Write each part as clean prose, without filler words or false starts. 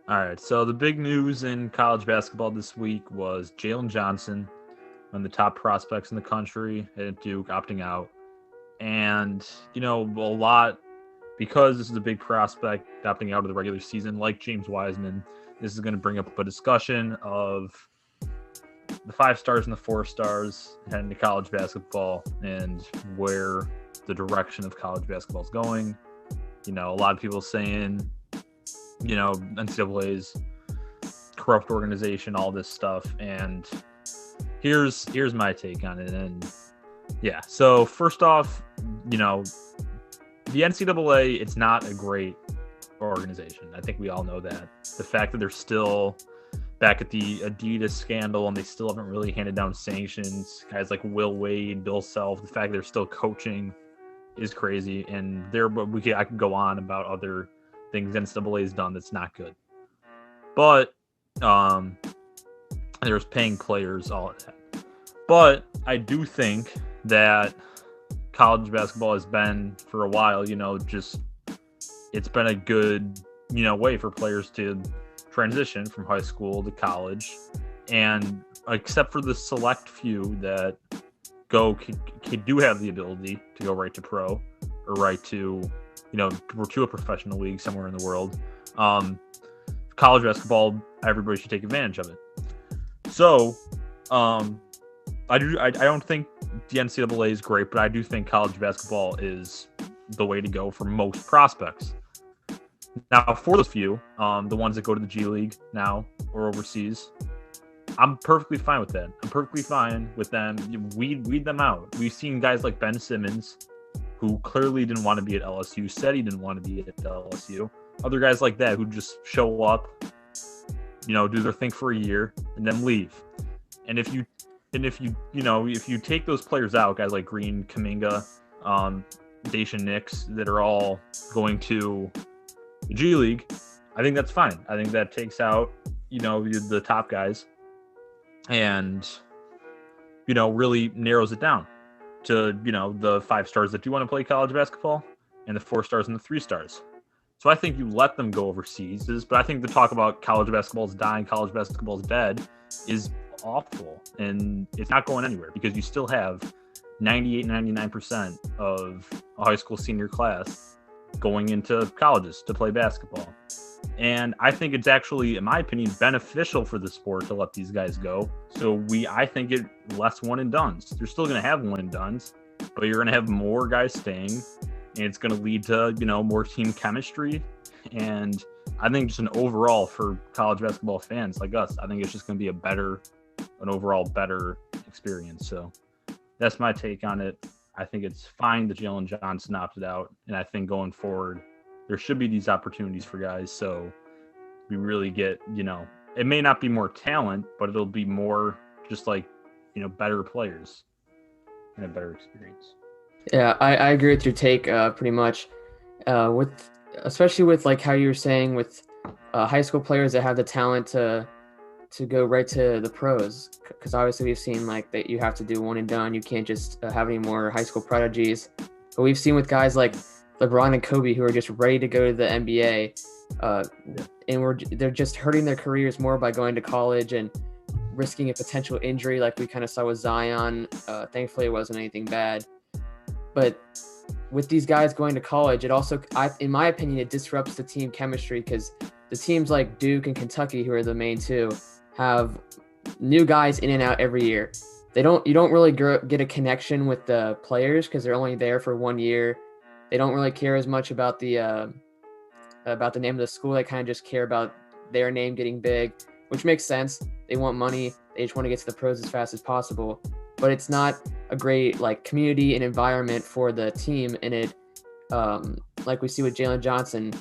All right, so the big news in college basketball this week was Jalen Johnson, one of the top prospects in the country at Duke, opting out. And, a lot, because this is a big prospect opting out of the regular season, like James Wiseman, this is going to bring up a discussion of the 5 stars and the 4 stars heading to college basketball and where the direction of college basketball is going. A lot of people saying, NCAA's corrupt organization, all this stuff. And here's my take on it. And yeah, so first off, the NCAA, it's not a great organization. I think we all know that. The fact that they're still back at the Adidas scandal and they still haven't really handed down sanctions, guys like Will Wade, Bill Self, the fact that they're still coaching is crazy. And I could go on about other things NCAA has done that's not good. But there's paying players, all of that. But I do think that college basketball has been, for a while, it's been a good, way for players to transition from high school to college. And except for the select few that do have the ability to go right to pro or right to, to a professional league somewhere in the world, college basketball, everybody should take advantage of it. So, I don't think the NCAA is great, but I do think college basketball is the way to go for most prospects. Now, for those few, the ones that go to the G League now or overseas, I'm perfectly fine with that. I'm perfectly fine with them. Weed them out. We've seen guys like Ben Simmons, who clearly didn't want to be at LSU, said he didn't want to be at LSU. Other guys like that who just show up, do their thing for a year and then leave. And if you take those players out, guys like Green, Kuminga, Daisha Nix, that are all going to the G League, I think that's fine. I think that takes out, the top guys and, really narrows it down to, the 5 stars that do want to play college basketball and the 4 stars and the 3 stars. So I think you let them go overseas. But I think the talk about college basketball is dying, college basketball is dead is awful. And it's not going anywhere because you still have 98, 99% of a high school senior class going into colleges to play basketball. And I think it's actually, in my opinion, beneficial for the sport to let these guys go. So I think it less one and dones. You're still going to have one and dones, but you're going to have more guys staying, and it's going to lead to, more team chemistry. And I think just an overall for college basketball fans like us, I think it's just going to be an overall better experience. So that's my take on it. I think it's fine that Jalen Johnson opted out, and I think going forward, there should be these opportunities for guys. So we really get, it may not be more talent, but it'll be more just like, better players and a better experience. Yeah, I agree with your take pretty much. Especially with like how you were saying with high school players that have the talent to go right to the pros, because obviously we've seen like that you have to do one and done. You can't just have any more high school prodigies. But we've seen with guys like LeBron and Kobe who are just ready to go to the NBA, and they're just hurting their careers more by going to college and risking a potential injury, like we kind of saw with Zion. Thankfully, it wasn't anything bad. But with these guys going to college, it also, in my opinion, it disrupts the team chemistry because the teams like Duke and Kentucky, who are the main two, have new guys in and out every year. You don't really get a connection with the players because they're only there for 1 year. They don't really care as much about the name of the school. They kind of just care about their name getting big, which makes sense. They want money. They just want to get to the pros as fast as possible. But it's not a great like community and environment for the team. And it, like we see with Jalen Johnson,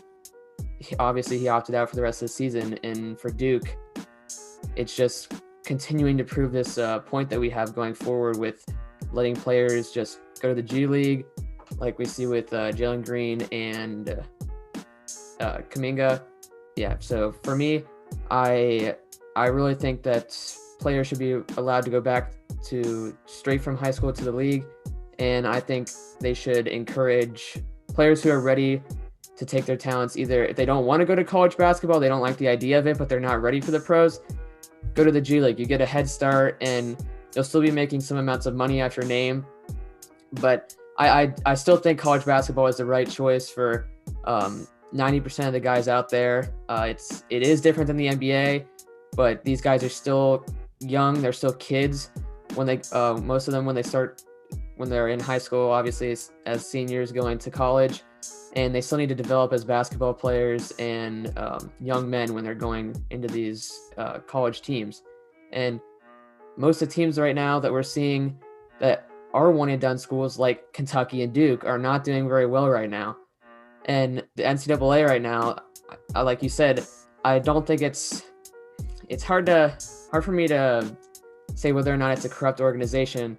obviously he opted out for the rest of the season. And for Duke, it's just continuing to prove this point that we have going forward with letting players just go to the G League, like we see with Jalen Green and Kuminga. Yeah, so for me, I really think that players should be allowed to go back to straight from high school to the league, and I think they should encourage players who are ready to take their talents. Either if they don't want to go to college basketball, they don't like the idea of it, but they're not ready for the pros, go to the G League. You get a head start, and you'll still be making some amounts of money off your name. But I still think college basketball is the right choice for 90% of the guys out there. It is different than the NBA, but these guys are still young. They're still kids when they most of them when they're in high school, obviously as seniors going to college, and they still need to develop as basketball players and young men when they're going into these college teams. And most of the teams right now that we're seeing that are one and done schools like Kentucky and Duke are not doing very well right now. And the NCAA right now, like you said, I don't think it's hard for me to say whether or not it's a corrupt organization,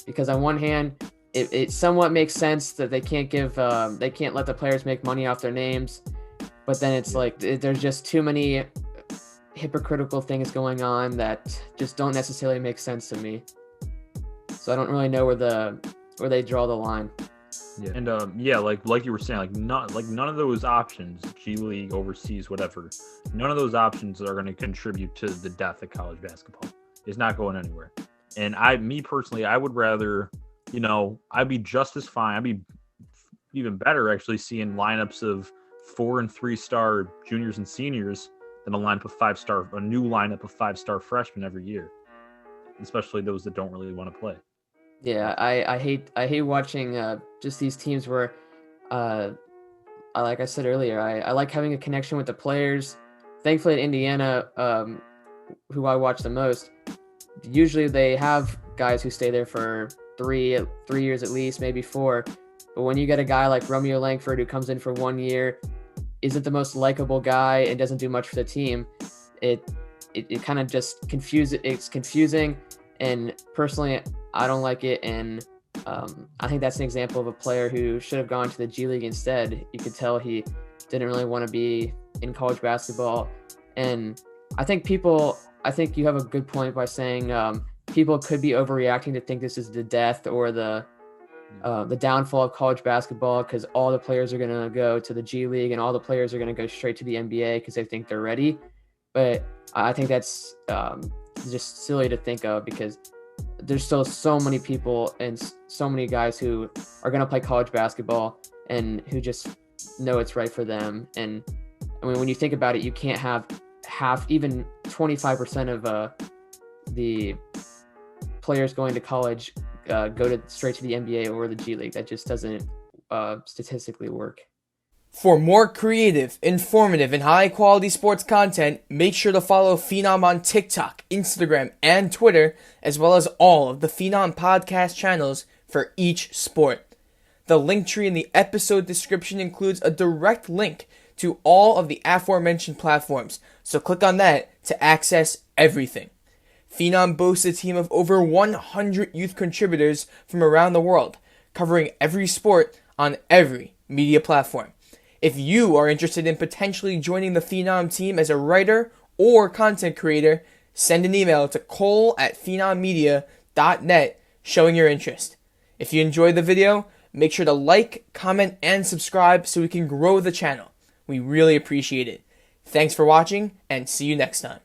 because on one hand, it somewhat makes sense that they can't let the players make money off their names, but then it's like there's just too many hypocritical things going on that just don't necessarily make sense to me. So I don't really know where they draw the line. Yeah, and like you were saying, none of those options, G League, overseas, whatever, none of those options are going to contribute to the death of college basketball. It's not going anywhere. And me personally, I would rather, I'd be just as fine. I'd be even better actually seeing lineups of 4 and 3 star juniors and seniors than a new lineup of 5-star freshmen every year, especially those that don't really want to play. Yeah, I hate watching just these teams where, like I said earlier, I like having a connection with the players. Thankfully, at Indiana, who I watch the most, usually they have guys who stay there for three years at least, maybe 4. But when you get a guy like Romeo Langford who comes in for 1 year, isn't the most likable guy and doesn't do much for the team, it kind of just confuses. It's confusing, and personally, I don't like it, and I think that's an example of a player who should have gone to the G League instead. You could tell he didn't really want to be in college basketball, and I think you have a good point by saying people could be overreacting to think this is the death or the downfall of college basketball, because all the players are going to go to the G League and all the players are going to go straight to the NBA because they think they're ready. But I think that's just silly to think of, because there's still so many people and so many guys who are going to play college basketball and who just know it's right for them. And I mean, when you think about it, you can't have even 25% of the players going to college go straight to the NBA or the G League. That just doesn't statistically work. For more creative, informative, and high-quality sports content, make sure to follow Phenom on TikTok, Instagram, and Twitter, as well as all of the Phenom podcast channels for each sport. The link tree in the episode description includes a direct link to all of the aforementioned platforms, so click on that to access everything. Phenom boasts a team of over 100 youth contributors from around the world, covering every sport on every media platform. If you are interested in potentially joining the Phenom team as a writer or content creator, send an email to cole@phenommedia.net showing your interest. If you enjoyed the video, make sure to like, comment, and subscribe so we can grow the channel. We really appreciate it. Thanks for watching, and see you next time.